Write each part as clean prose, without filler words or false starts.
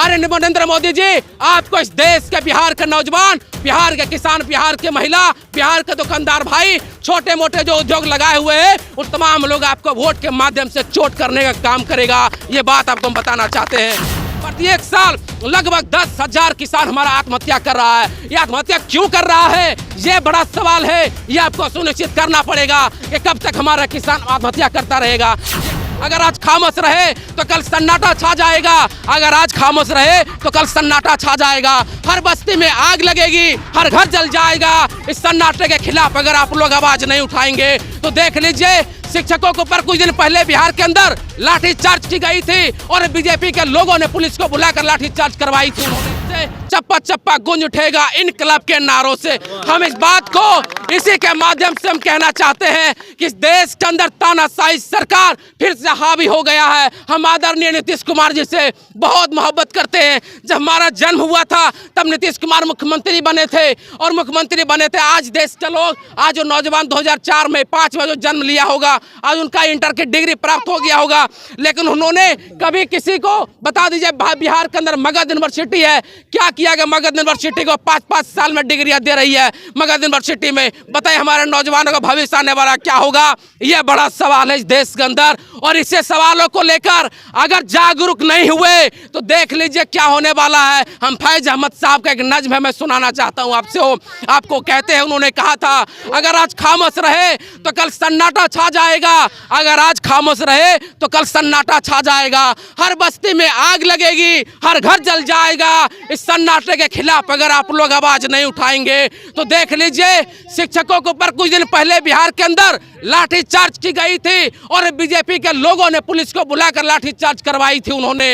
अरे नरेंद्र मोदी जी, आपको इस देश के बिहार के नौजवान, बिहार के किसान, बिहार के महिला, बिहार के दुकानदार भाई, छोटे मोटे जो उद्योग लगाए हुए हैं, उन तमाम लोग आपको वोट के माध्यम से चोट करने का काम करेगा। ये बात आपको हम बताना चाहते हैं। प्रत्येक साल लगभग 10,000 किसान हमारा आत्महत्या कर रहा है। ये आत्महत्या क्यों कर रहा है, ये बड़ा सवाल है। ये आपको सुनिश्चित करना पड़ेगा कि कब तक हमारा किसान आत्महत्या करता रहेगा। अगर आज खामोश रहे तो कल सन्नाटा छा जाएगा। अगर आज खामोश रहे तो कल सन्नाटा छा जाएगा। हर बस्ती में आग लगेगी, हर घर जल जाएगा। इस सन्नाटे के खिलाफ अगर आप लोग आवाज नहीं उठाएंगे तो देख लीजिए, शिक्षकों के ऊपर कुछ दिन पहले बिहार के अंदर लाठीचार्ज की गई थी और बीजेपी के लोगों ने पुलिस को बुलाकर लाठीचार्ज करवाई थी। चप्पा चप्पा गूंज उठेगा इनकलाब के नारों से। हम इस बात को इसी के माध्यम से हम कहना चाहते हैं कि इस देश के अंदर तानाशाही सरकार फिर से हावी हो गया है। हम आदरणीय नीतीश कुमार जी से बहुत मोहब्बत करते हैं। जब हमारा जन्म हुआ था तब नीतीश कुमार मुख्यमंत्री बने थे और मुख्यमंत्री बने थे। आज देश के लोग, आज जो नौजवान 2004 में 5 में जो जन्म लिया होगा, आज उनका इंटर की डिग्री प्राप्त हो गया होगा, लेकिन उन्होंने कभी किसी को बता दीजिए बिहार के अंदर मगध यूनिवर्सिटी है, क्या किया गया? मगध यूनिवर्सिटी को 5-5 साल में डिग्रियां दे रही है मगध यूनिवर्सिटी में। बताइए हमारे नौजवानों का भविष्य आने वाला क्या होगा? यह बड़ा सवाल है इस देश के अंदर। और इसे सवालों को लेकर अगर जागरूक नहीं हुए तो देख लीजिए क्या होने वाला है। हम फैज अहमद साहब का एक नज्म है, मैं सुनाना चाहता हूँ आपसे। आपको कहते हैं, उन्होंने कहा था, अगर आज खामोश रहे तो कल सन्नाटा छा जाएगा। अगर आज खामोश रहे तो कल सन्नाटा छा जाएगा। हर बस्ती में आग लगेगी, हर घर जल जाएगा। इस सन्नाटे के खिलाफ अगर आप लोग आवाज नहीं उठाएंगे तो देख लीजिए, शिक्षकों के ऊपर कुछ दिन पहले बिहार के अंदर लाठीचार्ज की गई थी और बीजेपी के लोगों ने पुलिस को बुलाकर लाठीचार्ज करवाई थी उन्होंने।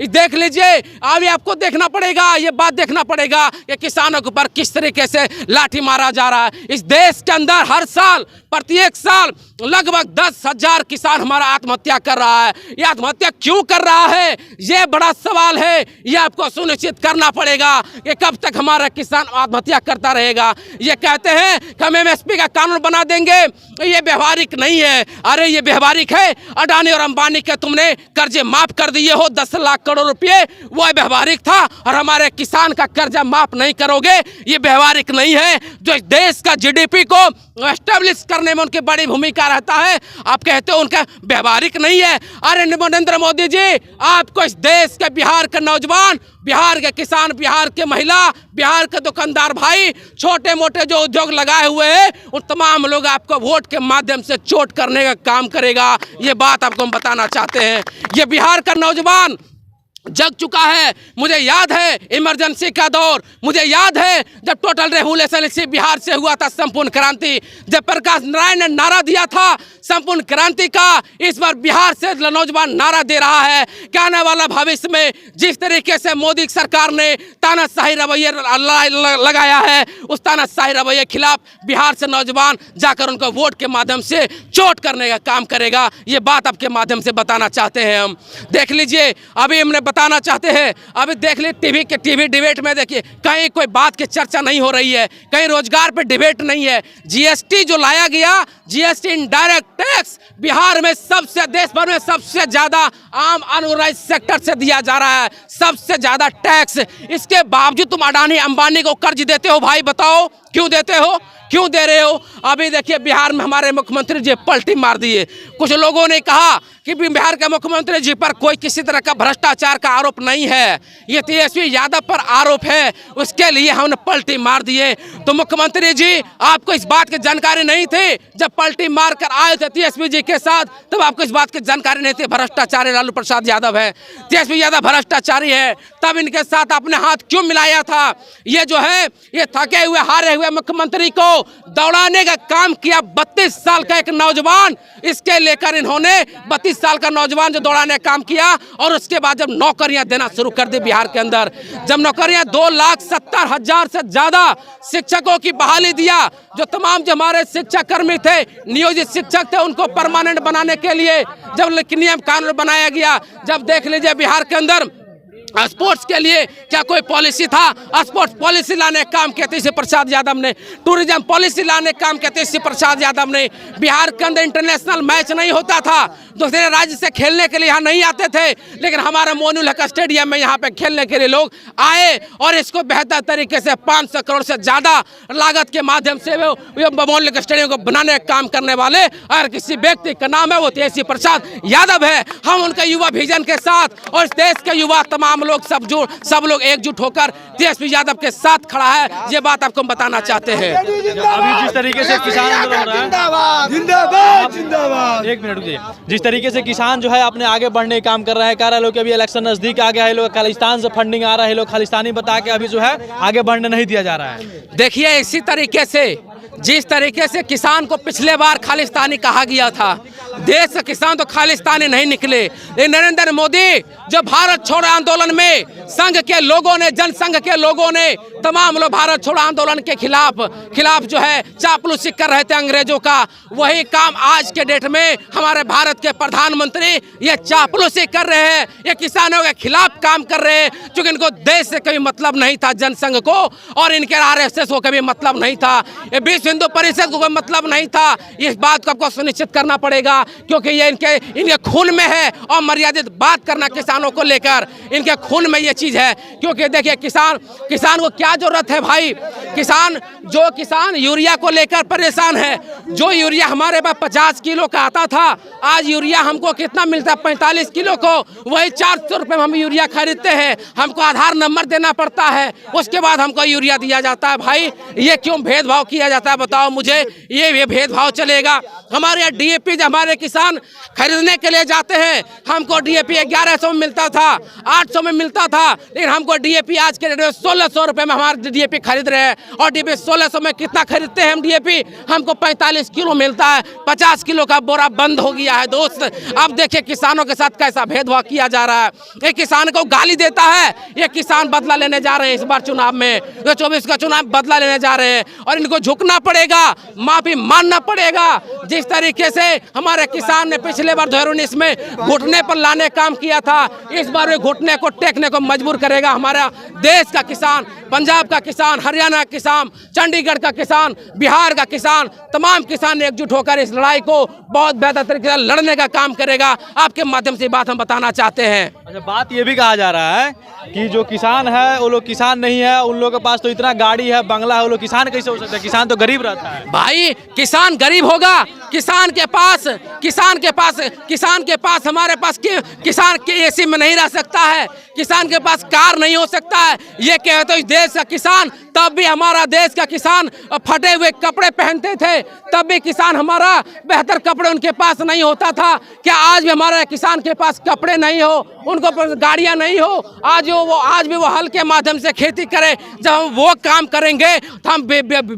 देख लीजिए, अभी आपको देखना पड़ेगा, ये बात देखना पड़ेगा कि किसानों के ऊपर किस तरीके से लाठी मारा जा रहा है। इस देश के अंदर हर साल, प्रत्येक साल लगभग 10,000 किसान हमारा आत्महत्या कर रहा है। ये आत्महत्या क्यों कर रहा है, ये बड़ा सवाल है। ये आपको सुनिश्चित करना पड़ेगा कि कब तक हमारा किसान आत्महत्या करता रहेगा। ये कहते हैं कि हम MSP का कानून बना देंगे, ये व्यवहारिक नहीं है। अरे ये व्यवहारिक है। अडानी और अंबानी के तुमने कर्जे माफ कर दिए हो 10 लाख करोड़ रुपए, वो व्यवहारिक था। और हमारे किसान का कर्जा माफ नहीं करोगे, ये व्यवहारिक नहीं है। जो इस देश का GDP को एस्टेब्लिश करने में उनकी बड़ी भूमिका रहता है, आप कहते हो उनका व्यवहारिक नहीं है। अरे नरेंद्र मोदी जी, आपको इस देश के बिहार के नौजवान, बिहार के किसान, बिहार के महिला, बिहार के दुकानदार भाई, छोटे मोटे जो उद्योग लगाए हुए हैं, उन तमाम लोग आपको वोट के माध्यम से चोट करने का काम करेगा। ये बात आपको हम बताना चाहते हैं। ये बिहार का नौजवान जग चुका है। मुझे याद है इमरजेंसी का दौर, मुझे याद है जब टोटल रेगुलेशन इसी बिहार से हुआ था, संपूर्ण क्रांति, जब प्रकाश नारायण ने नारा दिया था संपूर्ण क्रांति का। इस बार बिहार से नौजवान नारा दे रहा है कि आने वाला भविष्य में जिस तरीके से मोदी सरकार ने तानाशाही रवैया लगाया है, उस तानाशाही रवैये के खिलाफ बिहार से नौजवान जाकर उनको वोट के माध्यम से चोट करने का काम करेगा। ये बात आपके माध्यम से बताना चाहते हैं हम। देख लीजिए, अभी हमने बताना चाहते हैं, अभी देख लीजिए टीवी डिबेट में देखिए, कहीं कोई बात की चर्चा नहीं हो रही है, कहीं रोजगार पे डिबेट नहीं है। GST जो लाया गया, GST इनडायरेक्ट टैक्स बिहार में सबसे, देश भर में सबसे ज्यादा आम अनऑर्गेनाइज्ड सेक्टर से दिया जा रहा है, सबसे ज्यादा टैक्स। इसके बावजूद तुम अडानी अंबानी को कर्ज देते हो। भाई बताओ क्यों देते हो, क्यों दे रहे हो? अभी देखिए बिहार में हमारे मुख्यमंत्री जी पलटी मार दिए। कुछ लोगों ने कहा कि बिहार के मुख्यमंत्री जी पर कोई किसी तरह का भ्रष्टाचार का आरोप नहीं है, ये तेजस्वी यादव पर आरोप है, उसके लिए हमने पलटी मार दिए। तो मुख्यमंत्री जी, आपको इस बात की जानकारी नहीं थी? जब पलटी मार कर आए थे तेजस्वी जी के साथ, तब आपको इस बात की जानकारी नहीं थी भ्रष्टाचारी लालू प्रसाद यादव है, तेजस्वी यादव भ्रष्टाचारी है, तब इनके साथ आपने हाथ क्यों मिलाया था? ये जो है, ये थके हुए हारे हुए मुख्यमंत्री को दौड़ाने का काम किया 32 साल का एक नौजवान। इसके लेकर इन्होंने 32 साल का नौजवान जो दौड़ाने का काम किया, और उसके बाद जब नौकरियां देना शुरू कर दी बिहार के अंदर, जब नौकरियां 2,70,000 से ज्यादा शिक्षकों की बहाली दिया, जो तमाम जो हमारे शिक्षक कर्मी थे, नियोजित शिक्षक थे, उनको परमानेंट बनाने के लिए जब नियम कानून बनाया गया, जब देख लीजिए बिहार के अंदर स्पोर्ट्स के लिए क्या कोई पॉलिसी था? स्पोर्ट्स पॉलिसी लाने का काम किया तेजस्वी प्रसाद यादव ने, टूरिज्म पॉलिसी लाने का काम किया तेजस्वी प्रसाद यादव ने। बिहार के अंदर इंटरनेशनल मैच नहीं होता था, दूसरे राज्य से खेलने के लिए यहाँ नहीं आते थे, लेकिन हमारे मोइनुल हक स्टेडियम में यहाँ पे खेलने के लिए लोग आए और इसको बेहतर तरीके से 500 करोड़ से ज़्यादा लागत के माध्यम से वो मोइनुल हक स्टेडियम को बनाने का काम करने वाले अगर किसी व्यक्ति का नाम है वो तेजस्वी प्रसाद यादव है। हम उनके युवा विजन के साथ और इस देश के युवा तमाम लोग सब लोग एकजुट होकर तेजस्वी यादव के साथ खड़ा है, ये बात आपको बताना चाहते हैं। अभी जिस तरीके से किसान आंदोलन हो रहा है, जिंदाबाद जिंदाबाद, एक मिनट रुकिए, जिस तरीके से किसान जो है अपने आगे बढ़ने का काम कर रहे हैं, कह रहे लोग कि अभी इलेक्शन नजदीक आ गया है, लोग खालिस्तान से फंडिंग आ रहा है, लोग खालिस्तानी बता के अभी जो है आगे बढ़ने नहीं दिया जा रहा है। देखिए इसी तरीके से जिस तरीके से किसान को पिछले बार खालिस्तानी कहा गया था, देश के किसान तो खालिस्तानी नहीं निकले, लेकिन नरेंद्र मोदी जो भारत छोड़ो आंदोलन में संघ के लोगों ने, जनसंघ के लोगों ने तमाम लोग भारत छोड़ो आंदोलन के खिलाफ जो है चापलूसी कर रहे थे अंग्रेजों का, वही काम आज के डेट में हमारे भारत के प्रधानमंत्री ये चापलूसी कर रहे हैं, ये किसानों के खिलाफ काम कर रहे हैं, क्योंकि इनको देश से कभी मतलब नहीं था, जनसंघ को और इनके RSS को कभी मतलब नहीं था, ये विश्व हिंदू परिषद को कोई मतलब नहीं था। इस बात को आपको सुनिश्चित करना पड़ेगा, क्योंकि ये इनके खून में है और मर्यादित बात करना किसानों को लेकर इनके खून में ये चीज है। क्योंकि देखिए किसान को क्या जरूरत है भाई, किसान यूरिया को लेकर परेशान है। जो यूरिया हमारे पास 50 किलो का आता था, आज यूरिया हमको कितना मिलता है? 45 किलो को, वही 400 रुपये में हम यूरिया खरीदते हैं, हमको आधार नंबर देना पड़ता है, उसके बाद हमको यूरिया दिया जाता है। भाई ये क्यों भेदभाव किया जाता है बताओ मुझे, ये भेदभाव चलेगा? हमारे यहाँ DAP जब हमारे किसान खरीदने के लिए जाते हैं, हमको DAP 1100 में मिलता था, 800 में मिलता था, लेकिन हमको DAP आज के डेट में 1600 रुपये में हमारे DAP खरीद रहे हैं। और DAP 1600 में कितना खरीदते हैं हम DAP? हमको 45 किलो मिलता है, 50 किलो का बोरा बंद हो गया है दोस्त। अब देखिए किसानों के साथ कैसा भेदभाव किया जा रहा है। एक किसान को गाली देता है, ये किसान बदला लेने जा रहे हैं इस बार चुनाव में, 24 का चुनाव बदला लेने जा रहे हैं और इनको झुकना पड़ेगा, माफी मानना पड़ेगा। जिस तरीके से हमारे किसान ने पिछले बार 2019 में घुटने पर लाने काम किया था, इस बार वे घुटने को टेकने को मजबूर करेगा हमारा देश का किसान, पंजाब का किसान, हरियाणा का किसान, चंडीगढ़ का किसान, बिहार का किसान, तमाम किसान एकजुट होकर इस लड़ाई को बहुत बेहतर तरीके से लड़ने का काम करेगा। आपके माध्यम से बात हम बताना चाहते हैं। अच्छा, बात ये भी कहा जा रहा है कि जो किसान है वो लोग किसान नहीं है, उन लोगों के पास तो इतना गाड़ी है, बंगला है, वो लोग किसान कैसे हो सकता है? किसान तो गरीब रहता है। भाई किसान गरीब होगा? किसान के पास हमारे पास किसान के AC में नहीं रह सकता है, किसान के पास कार नहीं हो सकता है। ये कहते हो देश का किसान, तब भी हमारा देश का किसान फटे हुए कपड़े पहनते थे, तब भी किसान हमारा बेहतर कपड़े उनके पास नहीं होता था। क्या आज भी हमारे किसान के पास कपड़े नहीं हो, उनको गाड़ियां नहीं हो? आज भी वो हल के माध्यम से खेती करें। जब हम वो काम करेंगे तो हम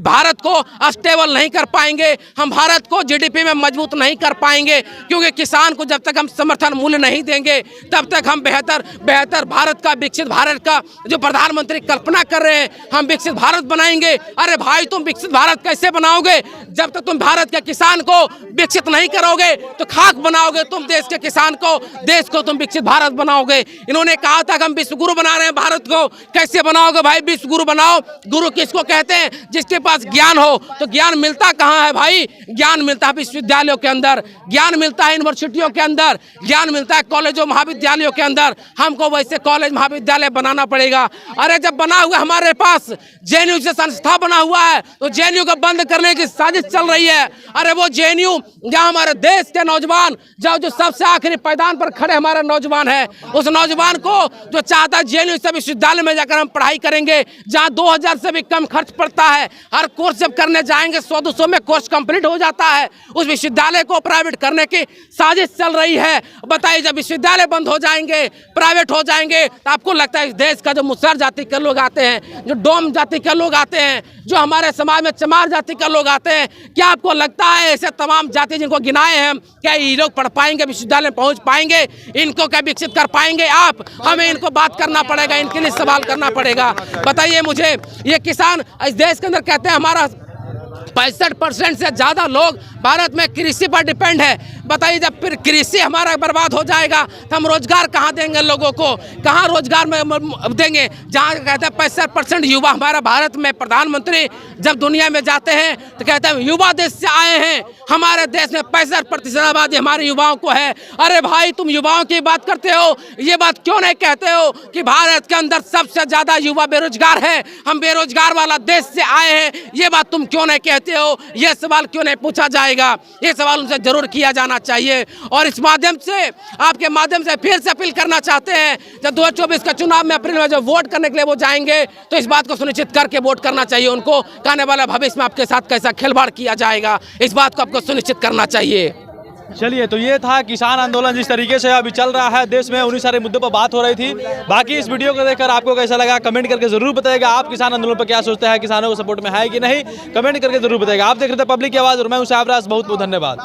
भारत को स्टेबल नहीं कर पाएंगे, हम भारत को GDP में मजबूत नहीं कर पाएंगे, क्योंकि किसान को जब तक हम समर्थन मूल्य नहीं देंगे तब तक हम बेहतर भारत का, विकसित भारत का जो प्रधानमंत्री कल्पना कर रहे हैं, हम विकसित भारत बनाएंगे। अरे भाई तुम विकसित भारत कैसे बनाओगे? जब तक तुम भारत के किसान को विकसित नहीं करोगे तो खाक बनाओगे तुम देश के किसान को, देश को तुम विकसित भारत बनाओगे। इन्होंने कहा था कि हम विश्व गुरु बना रहे हैं भारत को, कैसे बनाओगे भाई? विश्व गुरु बनाओ। गुरु किसको कहते हैं? जिसके पास ज्ञान हो। तो ज्ञान मिलता कहाँ है भाई? ज्ञान मिलता है विश्वविद्यालयों के अंदर, ज्ञान मिलता है यूनिवर्सिटियों के अंदर, ज्ञान मिलता है कॉलेजों महाविद्यालयों के अंदर। हमको वैसे कॉलेज महाविद्यालय बनाना पड़ेगा। अरे जब बना हुआ हमारे पास JNU से संस्था बना हुआ है, तो JNU को बंद करने की साजिश चल रही है। अरे वो JNU जहाँ हमारे देश के नौजवान, जो सबसे आखिरी पैदान पर खड़े हमारे नौजवान है, उस नौजवान को जो चाहता है JNU से विश्वविद्यालय में जाकर हम पढ़ाई करेंगे, जहाँ 2000 से भी कम खर्च पड़ता है। हर कोर्स जब करने जाएंगे 100-200 में कोर्स कंप्लीट हो जाता है। उस विश्वविद्यालय को प्राइवेट करने की साजिश चल रही है। बताइए जब विश्वविद्यालय बंद हो जाएंगे, प्राइवेट हो जाएंगे, तो आपको लगता है इस देश का जो मुसहर जाति के लोग आते हैं, जो डोम जाति के लोग आते हैं, जो हमारे समाज में चमार जाति के लोग आते हैं, क्या आपको लगता है ऐसे तमाम जाति जिनको गिनाए हैं, क्या ये लोग पढ़ पाएंगे, विश्वविद्यालय में पहुंच पाएंगे? इनको क्या विकसित कर पाएंगे आप? हमें इनको बात करना पड़ेगा, इनके लिए सवाल करना पड़ेगा। बताइए मुझे, ये किसान इस देश के अंदर कहते हैं 65% से ज़्यादा लोग भारत में कृषि पर डिपेंड है। बताइए, जब फिर कृषि हमारा बर्बाद हो जाएगा तो हम रोजगार कहाँ देंगे लोगों को, कहाँ रोजगार में देंगे? जहाँ कहते हैं 65% युवा हमारा भारत में, प्रधानमंत्री जब दुनिया में जाते हैं तो कहते हैं युवा देश से आए हैं, हमारे देश में 65% आबादी हमारे युवाओं को है। अरे भाई, तुम युवाओं की बात करते हो, ये बात क्यों नहीं कहते हो कि भारत के अंदर सबसे ज़्यादा युवा बेरोजगार है, हम बेरोजगार वाला देश से आए हैं? ये बात तुम क्यों नहीं कहते हो? ये सवाल क्यों नहीं पूछा जाएगा? ये सवाल उनसे जरूर किया जाना चाहिए। और इस माध्यम से, आपके माध्यम से फिर से अपील करना चाहते हैं, जब 2024 का चुनाव में अप्रैल में जब वोट करने के लिए वो जाएंगे तो इस बात को सुनिश्चित करके वोट करना चाहिए उनको। आने वाला भविष्य में आपके साथ कैसा खिलवाड़ किया जाएगा, इस बात को आपको सुनिश्चित करना चाहिए। चलिए, तो ये था किसान आंदोलन जिस तरीके से अभी चल रहा है देश में, उन्हीं सारे मुद्दों पर बात हो रही थी। बाकी इस वीडियो को देखकर आपको कैसा लगा कमेंट करके जरूर बताइएगा। आप किसान आंदोलन पर क्या सोचते हैं, किसानों को सपोर्ट में है कि नहीं, कमेंट करके जरूर बताइएगा। आप देख रहे थे पब्लिक की आवाज़ और मैं हूं साहब राज। बहुत बहुत धन्यवाद।